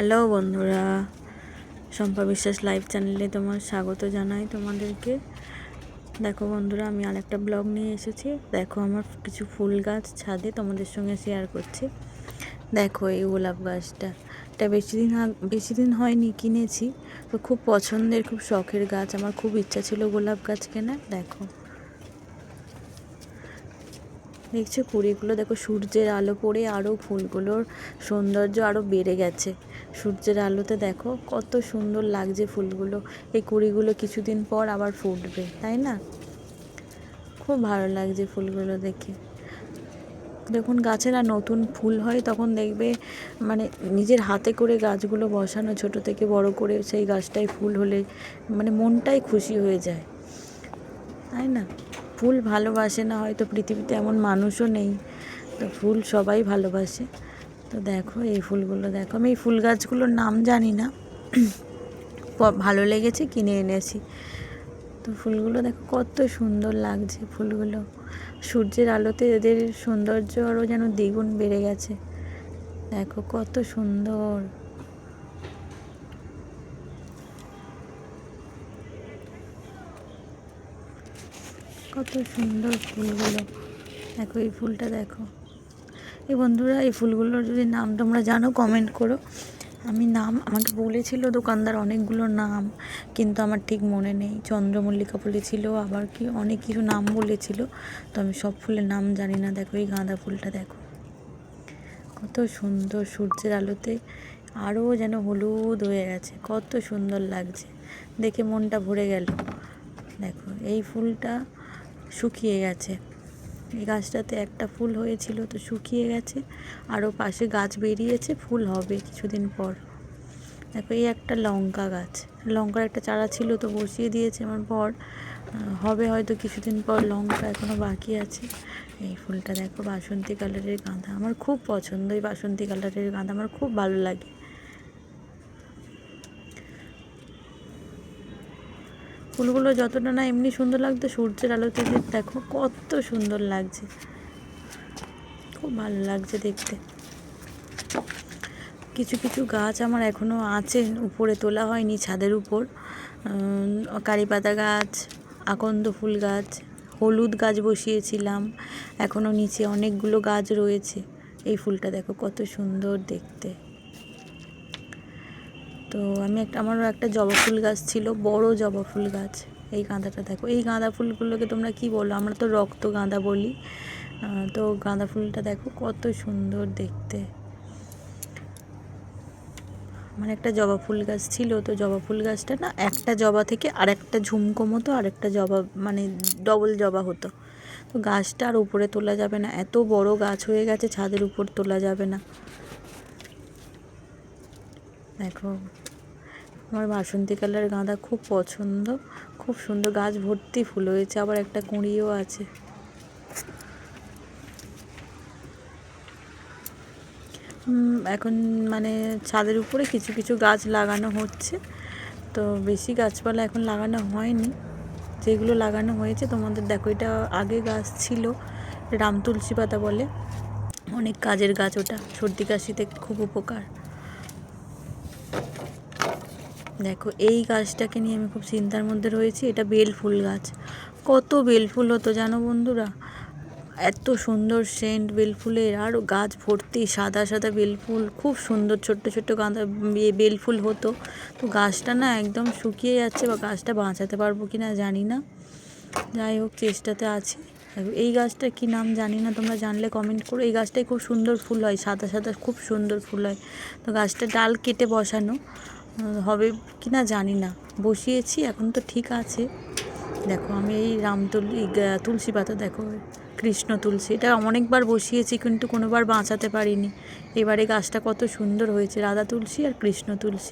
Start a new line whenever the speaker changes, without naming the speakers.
Hello বন্ধুরা, শম্পা বিশ্বাস live চ্যানেলে তোমার স্বাগত জানাই তোমাদেরকে। দেখো বন্ধুরা, আমি আরেকটা ব্লগ নিয়ে এসেছি। দেখো আমার কিছু ফুল গাছ ছাদে তোমাদের সঙ্গে শেয়ার করছি। দেখো এই গোলাপ গাছটা, এটা বেশি দিন হয়নি, কিনেছি। তো খুব পছন্দের, খুব শখের গাছ। আমার খুব ইচ্ছা ছিল গোলাপ গাছ কেনার। দেখো দেখছো কুড়িগুলো, দেখো সূর্যের আলো পড়ে আরও ফুলগুলোর সৌন্দর্য আরও বেড়ে গেছে। সূর্যের আলোতে দেখো কত সুন্দর লাগছে ফুলগুলো। এই কুড়িগুলো কিছুদিন পর আবার ফুটবে, তাই না? খুব ভালো লাগছে ফুলগুলো দেখে। যখন গাছের আর নতুন ফুল হয় তখন দেখবে মানে নিজের হাতে করে গাছগুলো বসানো, ছোট থেকে বড় করে সেই গাছটায় ফুল হলে মানে মনটাই খুশি হয়ে যায়, তাই না? ফুল ভালোবাসে না হয়তো পৃথিবীতে এমন মানুষও নেই, তো ফুল সবাই ভালোবাসে। তো দেখো এই ফুলগুলো, দেখো আমি এই ফুল গাছগুলোর নাম জানি না, ভালো লেগেছে কিনে এনেছি। তো ফুলগুলো দেখো কত সুন্দর লাগছে ফুলগুলো। সূর্যের আলোতে এদের সৌন্দর্য আরও যেন দ্বিগুণ বেড়ে গেছে। দেখো কত সুন্দর, কত সুন্দর ফুলগুলো। দেখো এই ফুলটা দেখো। এই বন্ধুরা, এই ফুলগুলোর যদি নাম তোমরা জানো কমেন্ট করো। আমাকে বলেছিল দোকানদার অনেকগুলো নাম, কিন্তু আমার ঠিক মনে নেই। চন্দ্রমল্লিকা বলেছিল, আবার কি অনেক কিছু নাম বলেছিল, তো আমি সব ফুলের নাম জানি না। দেখো এই গাঁদা ফুলটা দেখো কত সুন্দর, সূর্যের আলোতে আরও যেন হলুদ হয়ে গেছে, কত সুন্দর লাগছে দেখে, মনটা ভরে গেল। দেখো এই ফুলটা শুকিয়ে গেছে, এই গাছটাতে একটা ফুল হয়েছিল তো শুকিয়ে গেছে, আরও পাশে গাছ বেরিয়েছে, ফুল হবে কিছুদিন পর। দেখো এই একটা লঙ্কা গাছ, লঙ্কার একটা চারা ছিল তো বসিয়ে দিয়েছে আমার বর, হবে হয়তো কিছুদিন পর। লঙ্কা এখনও বাকি আছে। এই ফুলটা দেখো বাসন্তী কালারের গাঁদা, আমার খুব পছন্দ। এই বাসন্তী কালারের গাঁদা আমার খুব ভালো লাগে। ফুলগুলো যতটা না এমনি সুন্দর লাগতো, সূর্যের আলোতে দেখো কত সুন্দর লাগছে, খুব ভালো লাগছে দেখতে। কিছু কিছু গাছ আমার এখনও আছে, উপরে তোলা হয়নি, ছাদের উপর। কারি পাতা গাছ, আকন্দ ফুল গাছ, হলুদ গাছ বসিয়েছিলাম, এখনও নিচে অনেকগুলো গাছ রয়েছে। এই ফুলটা দেখো কত সুন্দর দেখতে। তো আমারও একটা জবা ফুল গাছ ছিল, বড় জবা ফুল গাছ। এই গাঁদাটা দেখো, এই গাঁদা ফুলগুলোকে তোমরা কি বলো? আমরা তো রক্ত গাঁদা বলি। তো গাঁদা ফুলটা দেখো কত সুন্দর দেখতে। মানে একটা জবা ফুল গাছ ছিল, তো জবা ফুল গাছটা না একটা জবা থেকে আরেকটা ঝুমকো মতো আরেকটা জবা, মানে ডবল জবা হতো। তো গাছটা আর উপরে তোলা যাবে না, এত বড় গাছ হয়ে গেছে, ছাদের উপর তোলা যাবে না। দেখো আমার বাসন্তী কালার গাঁদা খুব পছন্দ, খুব সুন্দর, গাছ ভর্তি ফুল হয়েছে, আবার একটা কুঁড়িও আছে। এখন মানে ছাদের উপরে কিছু কিছু গাছ লাগানো হচ্ছে, তো বেশি গাছপালা এখন লাগানো হয়নি। যেগুলো লাগানো হয়েছে তোমাদের দেখো, এটা আগে গাছ ছিল, রাম তুলসী পাতা বলে, অনেক কাজের গাছ ওটা, সর্দি কাশিতে খুব উপকার। দেখো এই গাছটাকে নিয়ে আমি খুব চিন্তার মধ্যে রয়েছি। এটা বেল ফুল গাছ, কত বেল ফুল হতো জানো বন্ধুরা, এত সুন্দর সেন্ট বেল ফুলের, আর গাছ ভর্তি সাদা সাদা বেল ফুল, খুব সুন্দর ছোট্ট ছোট্ট গাঁদা বেল ফুল হতো। তো গাছটা না একদম শুকিয়ে যাচ্ছে, বা গাছটা বাঁচাতে পারবো কি না জানি না, যাই হোক চেষ্টাতে আছি। এই গাছটার কী নাম জানি না, তোমরা জানলে কমেন্ট করো। এই গাছটায় খুব সুন্দর ফুল হয়, সাদা সাদা খুব সুন্দর ফুল হয়। তো গাছটা ডাল কেটে বসানো, হবে কি না জানি না, বসিয়েছি এখন তো ঠিক আছে। দেখো আমি এই তুলসী পাতা দেখো, কৃষ্ণ তুলসী, এটা অনেকবার বসিয়েছি কিন্তু কোনোবার বাঁচাতে পারিনি। এবারে গাছটা কত সুন্দর হয়েছে, রাধা তুলসী আর কৃষ্ণ তুলসী।